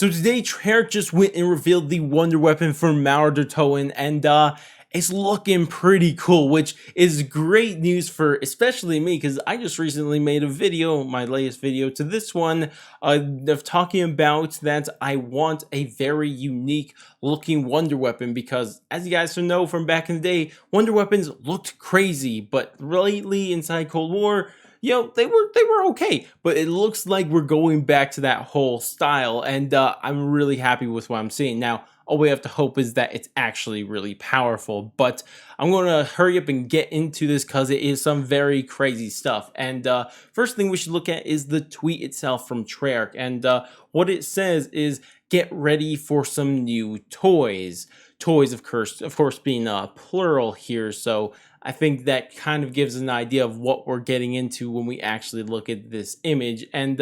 So today, Treyarch just went and revealed the wonder weapon for Muaer Der Toten, and it's looking pretty cool, which is great news for especially me, because I just recently made a video, my latest video to this one, of talking about that I want a very unique looking wonder weapon, because as you guys know from back in the day, wonder weapons looked crazy, but lately inside Cold War, they were okay, but it looks like we're going back to that whole style, and I'm really happy with what I'm seeing. Now, all we have to hope is that it's actually really powerful, but I'm going to hurry up and get into this because it is some very crazy stuff. And first thing we should look at is the tweet itself from Treyarch, and what it says is, get ready for some new toys. Toys, of course being plural here, so I think that kind of gives an idea of what we're getting into when we actually look at this image. And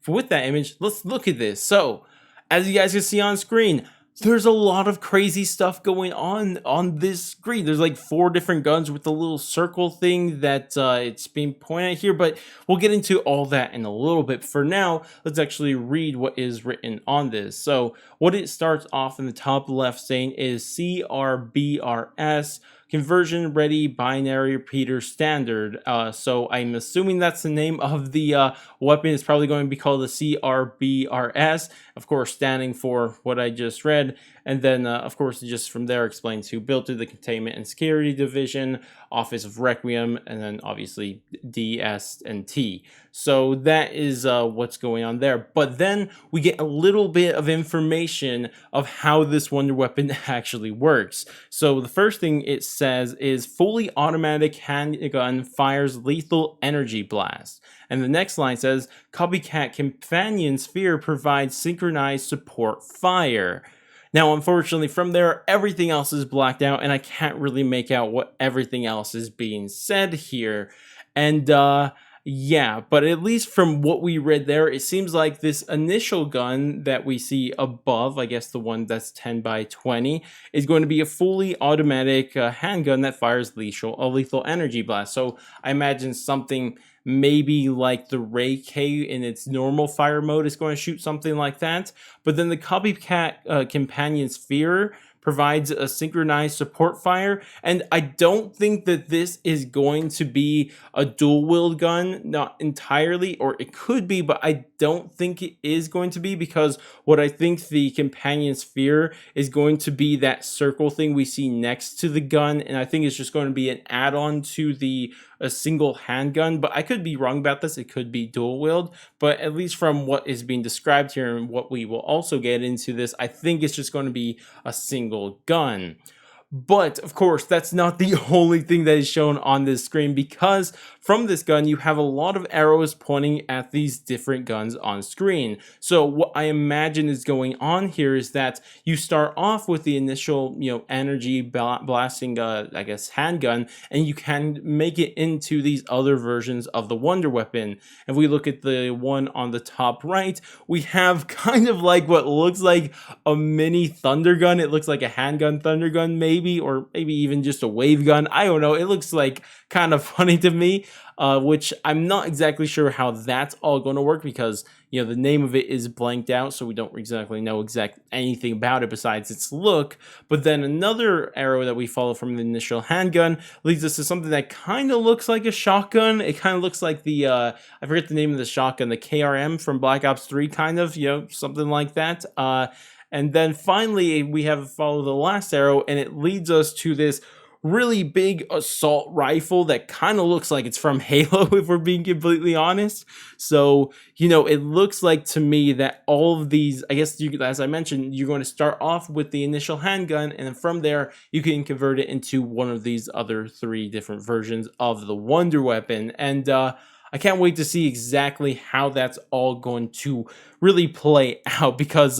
with that image, let's look at this. So, as you guys can see on screen, there's a lot of crazy stuff going on this screen. There's like 4 different guns with the little circle thing that it's being pointed at here, but we'll get into all that in a little bit. For now, let's actually read what is written on this. So what it starts off in the top left saying is CRBRS, conversion ready binary repeater standard. So I'm assuming that's the name of the weapon. It's probably going to be called the CRBRS, of course standing for what I just read. And then, of course, just from there explains who built it, the Containment and Security Division, Office of Requiem, and then obviously D, S, and T. So that is what's going on there. But then we get a little bit of information of how this wonder weapon actually works. So the first thing it says is fully automatic handgun fires lethal energy blast. And the next line says copycat companion sphere provides synchronized support fire. Now, unfortunately, from there, everything else is blacked out, and I can't really make out what everything else is being said here. And, yeah, but at least from what we read there, it seems like this initial gun that we see above, I guess the one that's 10 by 20, is going to be a fully automatic handgun that fires lethal energy blast. So I imagine something maybe like the Ray K in its normal fire mode is going to shoot something like that. But then the copycat companion sphere provides a synchronized support fire, and I don't think that this is going to be a dual wield gun, not entirely, or it could be, but I don't think it is going to be, because what I think the companion sphere is going to be that circle thing we see next to the gun, and I think it's just going to be an add-on to the a single handgun. But I could be wrong about this, it could be dual wield, but at least from what is being described here and what we will also get into this, I think it's just going to be a single gun. But of course, that's not the only thing that is shown on this screen, because from this gun, you have a lot of arrows pointing at these different guns on screen. So what I imagine is going on here is that you start off with the initial, energy blasting, I guess, handgun, and you can make it into these other versions of the wonder weapon. If we look at the one on the top right, we have kind of like what looks like a mini thunder gun. It looks like a handgun thunder gun, maybe, or maybe even just a wave gun. I don't know. It looks like kind of funny to me, which I'm not exactly sure how that's all going to work, because the name of it is blanked out, so we don't exactly know anything about it besides its look. But then another arrow that we follow from the initial handgun leads us to something that kind of looks like a shotgun. It kind of looks like the I forget the name of the shotgun, the KRM from Black Ops 3, kind of, something like that. And then finally, we have follow the last arrow, and it leads us to this really big assault rifle that kind of looks like it's from Halo, if we're being completely honest. So, it looks like to me that all of these, I guess, as I mentioned, you're going to start off with the initial handgun, and then from there, you can convert it into one of these other 3 different versions of the wonder weapon. And I can't wait to see exactly how that's all going to really play out, because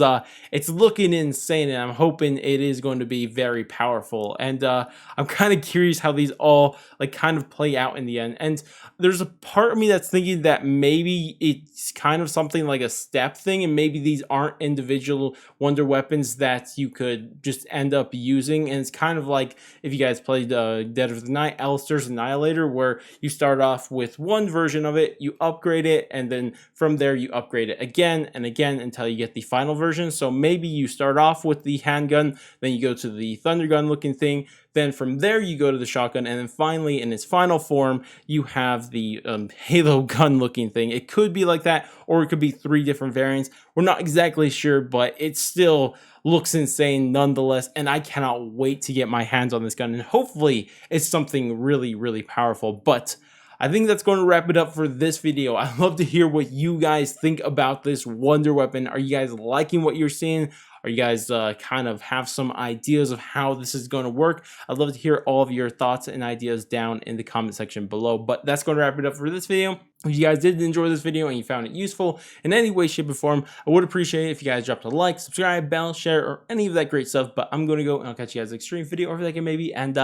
it's looking insane, and I'm hoping it is going to be very powerful. And I'm kind of curious how these all kind of play out in the end. And there's a part of me that's thinking that maybe it's kind of something like a step thing, and maybe these aren't individual wonder weapons that you could just end up using. And it's kind of like if you guys played Dead of the Night, Alistair's Annihilator, where you start off with one version version of it, you upgrade it, and then from there you upgrade it again and again until you get the final version. So maybe you start off with the handgun, then you go to the thunder gun looking thing, then from there you go to the shotgun, and then finally in its final form you have the halo gun looking thing. It could be like that, or it could be 3 different variants. We're not exactly sure, but it still looks insane nonetheless, and I cannot wait to get my hands on this gun, and hopefully it's something really, really powerful. But I think that's going to wrap it up for this video. I'd love to hear what you guys think about this wonder weapon. Are you guys liking what you're seeing? Are you guys kind of have some ideas of how this is going to work? I'd love to hear all of your thoughts and ideas down in the comment section below. But that's going to wrap it up for this video. If you guys did enjoy this video and you found it useful in any way, shape, or form, I would appreciate it if you guys dropped a like, subscribe, bell, share, or any of that great stuff. But I'm going to go and I'll catch you guys in the next stream video, or if that can maybe, and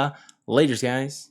laters, guys.